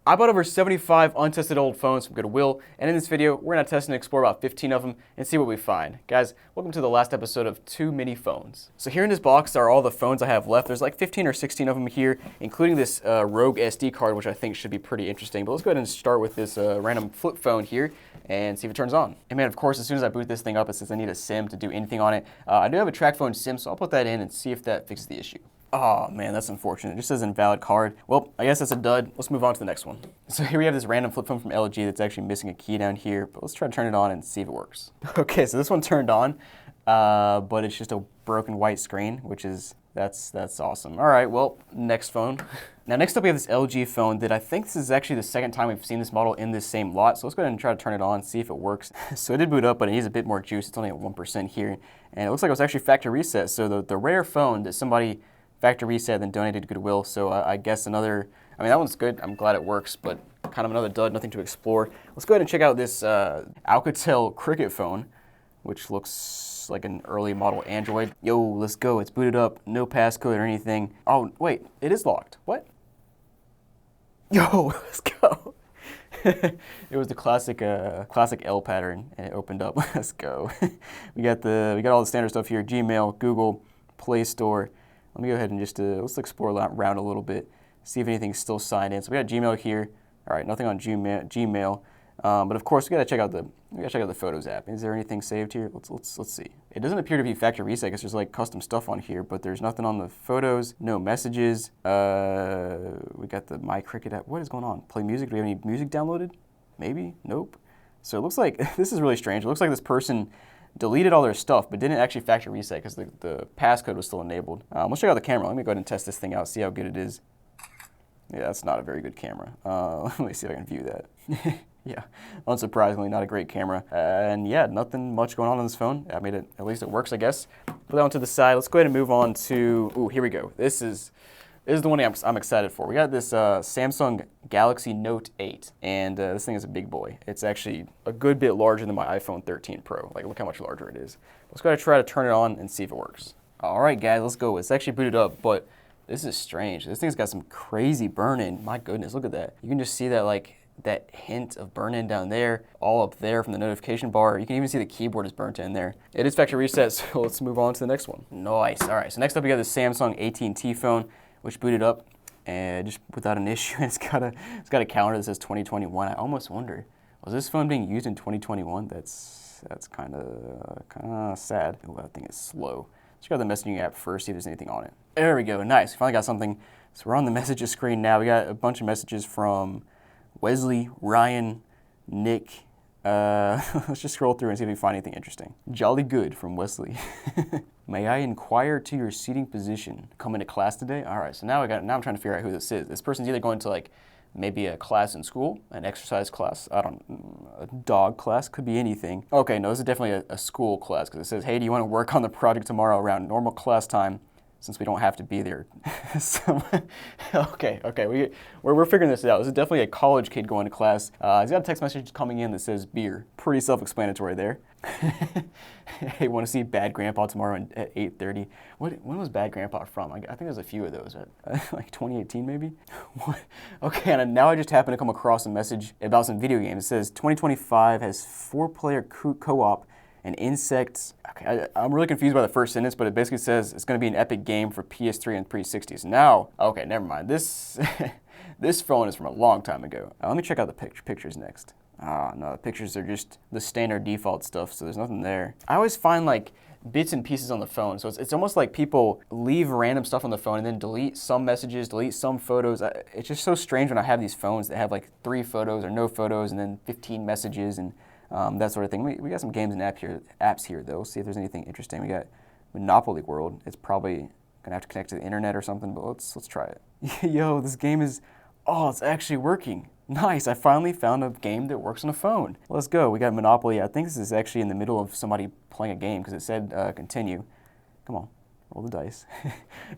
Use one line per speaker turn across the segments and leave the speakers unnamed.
I bought over 75 untested old phones from Goodwill, and in this video, we're going to test and explore about 15 of them and see what we find. Guys, welcome to the last episode of Too Many Phones. So here in this box are all the phones I have left. There's like 15 or 16 of them here, including this Rogue SD card, which I think should be pretty interesting. But let's go ahead and start with this random flip phone here and see if it turns on. And man, of course, as soon as I boot this thing up, it says I need a SIM to do anything on it. I do have a track phone SIM, so I'll put that in and see if that fixes the issue. Oh man, that's unfortunate. It just says invalid card. Well, I guess that's a dud. Let's move on to the next one. So here we have this random flip phone from LG that's actually missing a key down here, but let's try to turn it on and see if it works. Okay, so this one turned on, but it's just a broken white screen, which is, that's awesome. All right, well, next phone. Now next up we have this LG phone that I think this is actually the second time we've seen this model in this same lot, so let's go ahead and try to turn it on, see if it works. So it did boot up, but it needs a bit more juice. It's only at 1% here, and it looks like it was actually factory reset, so the rare phone that somebody factory reset, then donated to Goodwill. So I guess another, I mean, that one's good. I'm glad it works, but kind of another dud, nothing to explore. Let's go ahead and check out this Alcatel Cricket phone, which looks like an early model Android. Yo, let's go. It's booted up. No passcode or anything. Oh, wait, it is locked. What? Yo, let's go. It was the classic L pattern, and it opened up. Let's go. we got all the standard stuff here: Gmail, Google, Play Store. Let me go ahead and just let's explore around a little bit, see if anything's still signed in. So we got Gmail here. All right, nothing on Gmail. But of course, we gotta check out the Photos app. Is there anything saved here? Let's see. It doesn't appear to be factory reset because there's like custom stuff on here, but there's nothing on the photos. No messages. We got the My Cricket app. What is going on? Play music. Do we have any music downloaded? Maybe. Nope. So it looks like this is really strange. It looks like this person deleted all their stuff, but didn't actually factory reset because the passcode was still enabled. Let's check out the camera. Let me go ahead and test this thing out, see how good it is. Yeah, that's not a very good camera. Let me see if I can view that. Yeah, unsurprisingly, not a great camera. And yeah, nothing much going on this phone. I mean, at least it works, I guess. Put that one to the side. Let's go ahead and move on to, ooh, here we go. This is the one I'm excited for. We got this Samsung Galaxy Note 8, and this thing is a big boy. It's actually a good bit larger than my iPhone 13 Pro. Like, look how much larger it is. Let's go ahead and try to turn it on and see if it works. All right, guys, let's go. It's actually booted up, but this is strange. This thing's got some crazy burn-in. My goodness, look at that. You can just see that, like, that hint of burn-in down there, all up there from the notification bar. You can even see the keyboard is burnt in there. It is factory reset, so let's move on to the next one. Nice. All right, so next up we got the Samsung AT&T phone, which booted up and just without an issue. It's got a counter that says 2021. I almost wonder, was this phone being used in 2021? That's kind of sad. Oh, that thing is slow. Let's go to the messaging app first, see if there's anything on it. There we go. Nice. We finally got something. So we're on the messages screen now. We got a bunch of messages from Wesley, Ryan, Nick. Let's just scroll through and see if we find anything interesting. Jolly good from Wesley. May I inquire to your seating position? Coming to class today? All right, so now I'm trying to figure out who this is. This person's either going to like maybe a class in school, an exercise class, a dog class, could be anything. Okay, no, this is definitely a school class because it says, hey, do you want to work on the project tomorrow around normal class time? Since we don't have to be there. So, okay, we're figuring this out. This is definitely a college kid going to class. He's got a text message coming in that says beer. Pretty self-explanatory there. Hey, want to see Bad Grandpa tomorrow at 8:30? When was Bad Grandpa from? I think there's a few of those. Like 2018 maybe? What? Okay, and now I just happened to come across a message about some video games. It says 2025 has 4-player co-op and insects. Okay, I'm really confused by the first sentence, but it basically says it's going to be an epic game for PS3 and 360s. Now, okay, never mind. This phone is from a long time ago. Let me check out the pictures next. No, the pictures are just the standard default stuff, so there's nothing there. I always find like bits and pieces on the phone, so it's almost like people leave random stuff on the phone and then delete some messages, delete some photos. It's just so strange when I have these phones that have like 3 photos or no photos and then 15 messages and that sort of thing. We got some games and apps here though. See if there's anything interesting. We got Monopoly World. It's probably gonna have to connect to the internet or something, but let's try it. Yo, this game is, oh, it's actually working. Nice, I finally found a game that works on a phone. Let's go. We got Monopoly. I think this is actually in the middle of somebody playing a game because it said continue. Come on, roll the dice.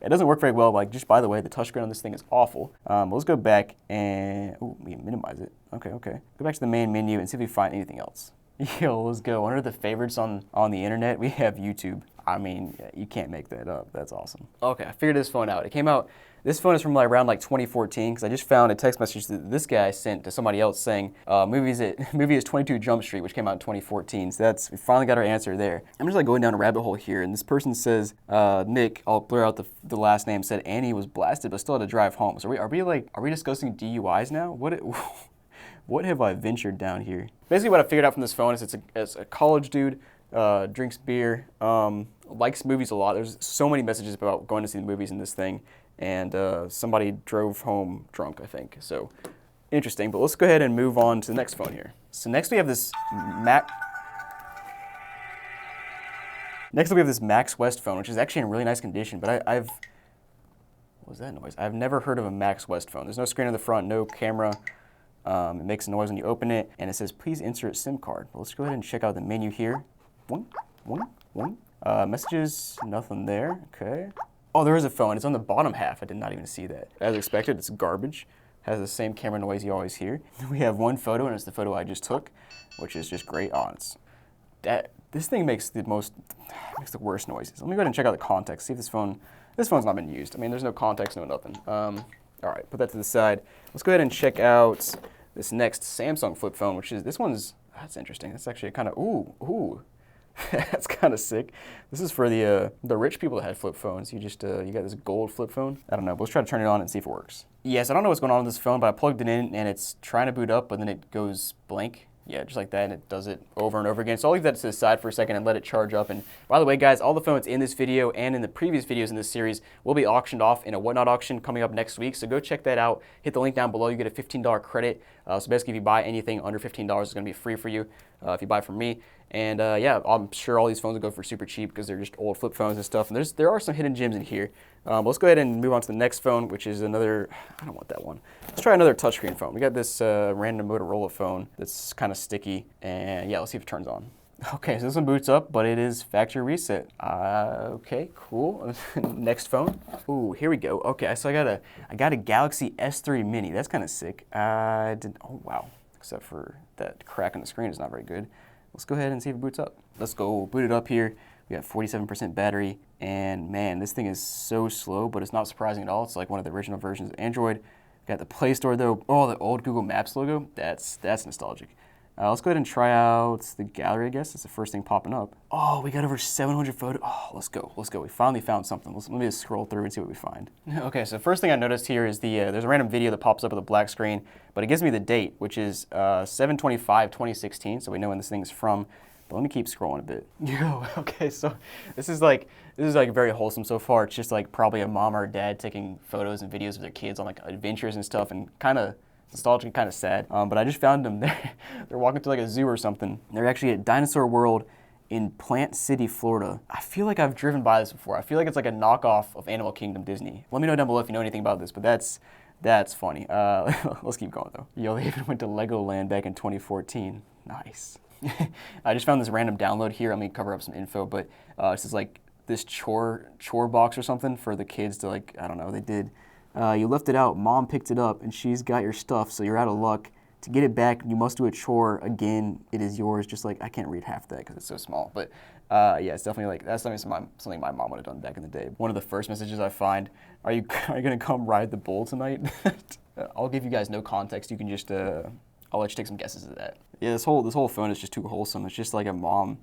It doesn't work very well. Like, just by the way, the touchscreen on this thing is awful. Let's go back and, we can minimize it. Okay. Go back to the main menu and see if we find anything else. Yo, let's go. Under the favorites on the internet, we have YouTube. I mean, you can't make that up. That's awesome. Okay, I figured this phone out. It came out This phone is from like around like 2014 because I just found a text message that this guy sent to somebody else saying movie is 22 Jump Street, which came out in 2014. So we finally got our answer there. I'm just like going down a rabbit hole here, and this person says Nick, I'll blur out the last name, said Annie was blasted but still had to drive home. So are we discussing DUIs now? What have I ventured down here? Basically, what I figured out from this phone is it's a college dude, drinks beer, likes movies a lot. There's so many messages about going to see the movies in this thing, and somebody drove home drunk, I think. So interesting, but let's go ahead and move on to the next phone here. So next we have this Max West phone, which is actually in really nice condition, but what was that noise? I've never heard of a Max West phone. There's no screen in the front, no camera. It makes a noise when you open it, and it says, please insert SIM card. But let's go ahead and check out the menu here. Messages, nothing there, okay. Oh, there is a phone. It's on the bottom half. I did not even see that. As expected, it's garbage. Has the same camera noise you always hear. We have one photo, and it's the photo I just took, which is just great. This thing makes the worst noises. Let me go ahead and check out the context, see if this phone's not been used. I mean, there's no context, no nothing. All right, put that to the side. Let's go ahead and check out this next Samsung flip phone, which is, that's interesting. That's actually kind of, ooh. That's kind of sick. This is for the rich people that had flip phones. You got this gold flip phone. I don't know, but let's try to turn it on and see if it works. Yes, I don't know what's going on with this phone, but I plugged it in and it's trying to boot up, but then it goes blank. Yeah, just like that, and it does it over and over again. So I'll leave that to the side for a second and let it charge up. And by the way, guys, all the phones in this video and in the previous videos in this series will be auctioned off in a Whatnot auction coming up next week. So go check that out. Hit the link down below. You get a $15 credit. So basically, if you buy anything under $15, it's going to be free for you if you buy from me. And yeah, I'm sure all these phones will go for super cheap because they're just old flip phones and stuff. And there are some hidden gems in here. Let's go ahead and move on to the next phone, which is another, I don't want that one. Let's try another touchscreen phone. We got this random Motorola phone that's kind of sticky. And yeah, let's see if it turns on. Okay, so this one boots up, but it is factory reset. Okay, cool. Next phone. Ooh, here we go. Okay, so I got a Galaxy S3 Mini. That's kind of sick. Oh wow. Except for that crack on the screen is not very good. Let's go ahead and see if it boots up. Let's go boot it up here. We got 47% battery, and man, this thing is so slow, but it's not surprising at all. It's like one of the original versions of Android. Got the Play Store though. Oh, the old Google Maps logo. That's nostalgic. Let's go ahead and try out the gallery, I guess. It's the first thing popping up. Oh, we got over 700 photos. Oh, let's go. We finally found something. Let me just scroll through and see what we find. Okay, so first thing I noticed here is there's a random video that pops up with a black screen, but it gives me the date, which is 7/25/2016, so we know when this thing's from. But let me keep scrolling a bit. Yo, okay, so this is like very wholesome so far. It's just like probably a mom or a dad taking photos and videos of their kids on like adventures and stuff, and kind of nostalgic, kind of sad. But I just found them. They're walking to like a zoo or something. They're actually at Dinosaur World in Plant City, Florida. I feel like I've driven by this before. I feel like it's like a knockoff of Animal Kingdom Disney. Let me know down below if you know anything about this, but that's funny. Let's keep going though. Yo, they even went to Legoland back in 2014. Nice. I just found this random download here. Let me cover up some info, but this is like this chore box or something for the kids to, like, I don't know, they did. You left it out, mom picked it up, and she's got your stuff, so you're out of luck. To get it back, you must do a chore. Again, it is yours. Just like, I can't read half that because it's so small. But yeah, it's definitely like, that's definitely something my mom would have done back in the day. One of the first messages I find, are you going to come ride the bull tonight? I'll give you guys no context. You can just, I'll let you take some guesses at that. Yeah, this whole phone is just too wholesome. It's just like a mom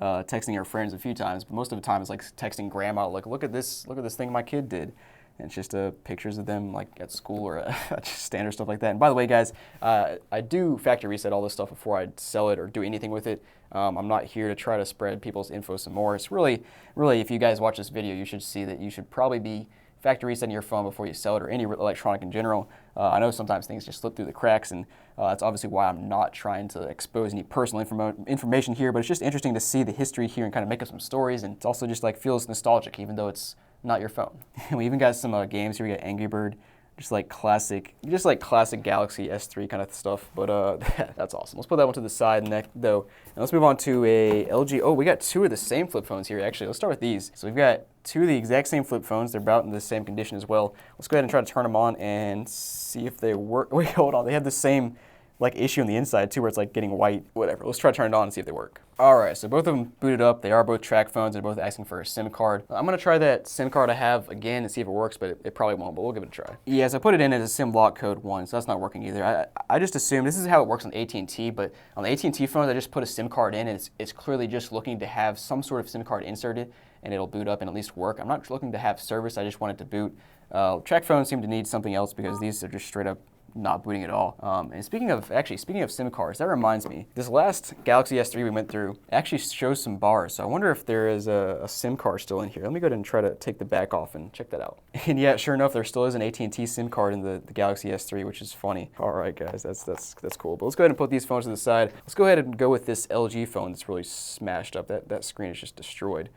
texting her friends a few times, but most of the time it's like texting grandma, like, look at this thing my kid did. And it's just pictures of them like at school or just standard stuff like that. And by the way, guys, I do factory reset all this stuff before I sell it or do anything with it. I'm not here to try to spread people's info some more. It's really, if you guys watch this video, you should see that you should probably be factory resetting your phone before you sell it or any electronic in general. I know sometimes things just slip through the cracks, and that's obviously why I'm not trying to expose any personal information here, but it's just interesting to see the history here and kind of make up some stories, and it's also just like feels nostalgic even though it's not your phone. We even got some games here. We got Angry Bird, just like classic Galaxy S3 kind of stuff. But that's awesome. Let's put that one to the side though, and let's move on to a LG. Oh, we got two of the same flip phones here actually. Let's start with these. So we've got two of the exact same flip phones. They're about in the same condition as well. Let's go ahead and try to turn them on and see if they work. Wait, hold on. They have the same like issue on the inside too, where it's like getting white. Whatever. Let's try to turn it on and see if they work. All right, so both of them booted up. They are both track phones. They're both asking for a SIM card. I'm gonna try that SIM card I have again and see if it works, but it probably won't, but we'll give it a try. Yes, I put it in as a SIM lock code 1, so that's not working either. I just assume this is how it works on AT&T, but on the AT&T phones, I just put a SIM card in, and it's clearly just looking to have some sort of SIM card inserted, and it'll boot up and at least work. I'm not looking to have service, I just want it to boot. Track phones seem to need something else because these are just straight up not booting at all. And speaking of SIM cards, that reminds me, this last Galaxy S3 we went through actually shows some bars. So I wonder if there is a SIM card still in here. Let me go ahead and try to take the back off and check that out. And yeah, sure enough, there still is an AT&T SIM card in the Galaxy S3, which is funny. All right, guys, that's cool. But let's go ahead and put these phones to the side. Let's go ahead and go with this LG phone that's really smashed up. That screen is just destroyed.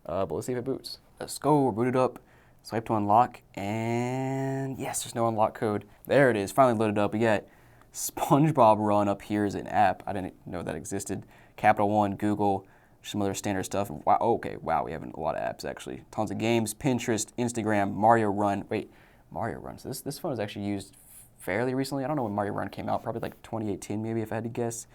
But let's see if it boots. Let's go. We're booted up. Swipe to unlock, and yes, there's no unlock code. There it is, finally loaded up. We got SpongeBob Run up here as an app. I didn't know that existed. Capital One, Google, some other standard stuff. Wow, okay, wow, we have a lot of apps actually. Tons of games, Pinterest, Instagram, Mario Run. Wait, Mario Run. So this phone is actually used fairly recently. I don't know when Mario Run came out, probably like 2018 maybe if I had to guess.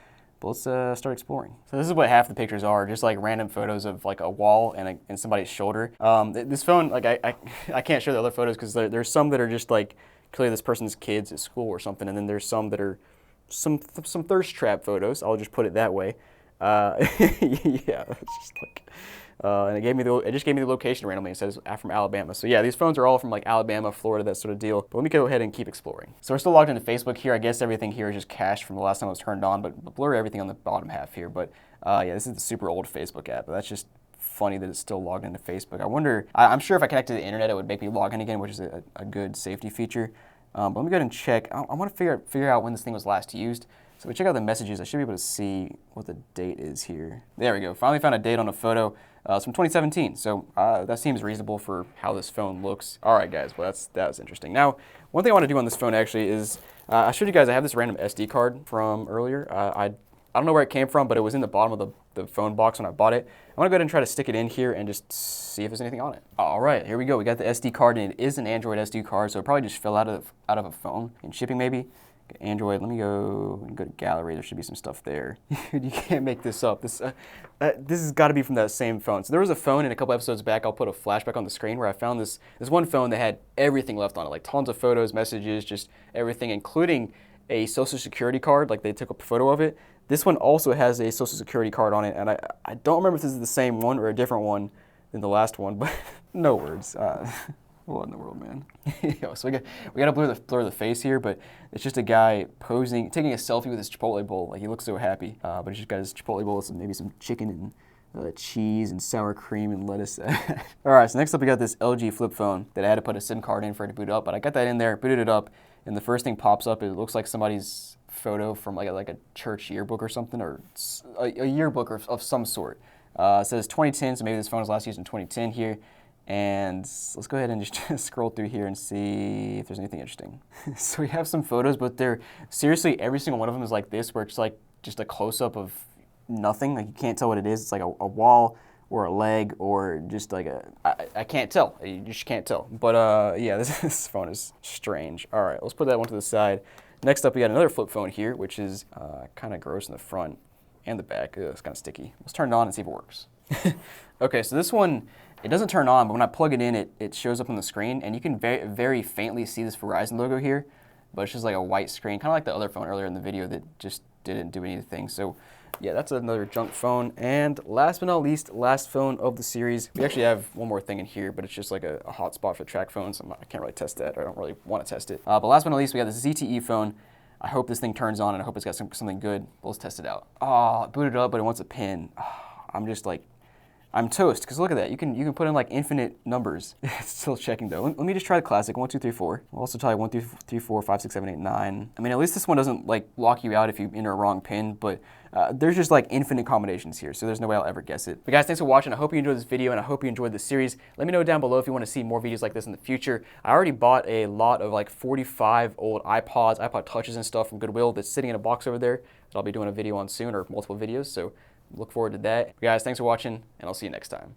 But let's start exploring. So this is what half the pictures are, just like random photos of like a wall and somebody's shoulder. This phone, like I can't show the other photos because there's some that are just like clearly this person's kids at school or something, and then there's some that are some thirst trap photos. I'll just put it that way. Yeah, it's just like, and it just gave me the location randomly. It says from Alabama. So yeah, these phones are all from like Alabama, Florida, that sort of deal. But let me go ahead and keep exploring. So we're still logged into Facebook here. I guess everything here is just cached from the last time it was turned on, but blur everything on the bottom half here. But yeah, this is the super old Facebook app. But that's just funny that it's still logged into Facebook. I wonder, I'm sure if I connected to the internet, it would make me log in again, which is a good safety feature. But let me go ahead and check. I want to figure out when this thing was last used. So we check out the messages. I should be able to see what the date is here. There we go. Finally found a date on a photo. It's from 2017. So that seems reasonable for how this phone looks. All right, guys. Well, that was interesting. Now, one thing I want to do on this phone actually is I showed you guys I have this random SD card from earlier. I don't know where it came from, but it was in the bottom of the phone box when I bought it. I want to go ahead and try to stick it in here and just see if there's anything on it. All right, here we go. We got the SD card, and it is an Android SD card, so it probably just fell out of a phone in shipping maybe. Android, let me go to gallery. There should be some stuff there. You can't make this up. This has got to be from that same phone. So there was a phone in a couple episodes back. I'll put a flashback on the screen where I found this one phone that had everything left on it, like tons of photos, messages, just everything, including a social security card. Like they took a photo of it. This one also has a social security card on it, and I don't remember if this is the same one or a different one than the last one, but no words. What in the world, man? Yo, so we gotta blur the face here, but it's just a guy posing, taking a selfie with his Chipotle bowl. Like he looks so happy, but he's just got his Chipotle bowl with maybe some chicken and cheese and sour cream and lettuce. All right, so next up we got this LG flip phone that I had to put a SIM card in for it to boot up, but I got that in there, booted it up, and the first thing pops up. It looks like somebody's photo from like a church yearbook or something, or a yearbook of some sort. It says 2010, so maybe this phone was last used in 2010 here. And let's go ahead and just scroll through here and see if there's anything interesting. So we have some photos, but they're seriously, every single one of them is like this, where it's like just a close-up of nothing. Like you can't tell what it is. It's like a wall or a leg or just like I can't tell. You just can't tell. But yeah, this phone is strange. All right, let's put that one to the side. Next up, we got another flip phone here, which is kind of gross in the front and the back. Ugh, it's kind of sticky. Let's turn it on and see if it works. Okay, so this one, it doesn't turn on, but when I plug it in, it shows up on the screen, and you can very faintly see this Verizon logo here, but it's just like a white screen, kind of like the other phone earlier in the video that just didn't do anything. So yeah, that's another junk phone. And last but not least, last phone of the series. We actually have one more thing in here, but it's just like a hotspot for track phones. I can't really test that, or I don't really want to test it. But last but not least, we got this ZTE phone. I hope this thing turns on, and I hope it's got something good. But let's test it out. Oh, it booted up, but it wants a pin. Oh, I'm just like, I'm toast, because look at that. You can put in like infinite numbers. It's still checking though. Let me just try the classic, 1, 2, 3, 4. I'll also try 1, 2, 3, 4, 5, 6, 7, 8, 9. I mean, at least this one doesn't like lock you out if you enter a wrong pin, but there's just like infinite combinations here, so there's no way I'll ever guess it. But guys, thanks for watching. I hope you enjoyed this video, and I hope you enjoyed the series. Let me know down below if you want to see more videos like this in the future. I already bought a lot of like 45 old iPods, iPod Touches and stuff from Goodwill that's sitting in a box over there that I'll be doing a video on soon, or multiple videos, so look forward to that. Guys, thanks for watching, and I'll see you next time.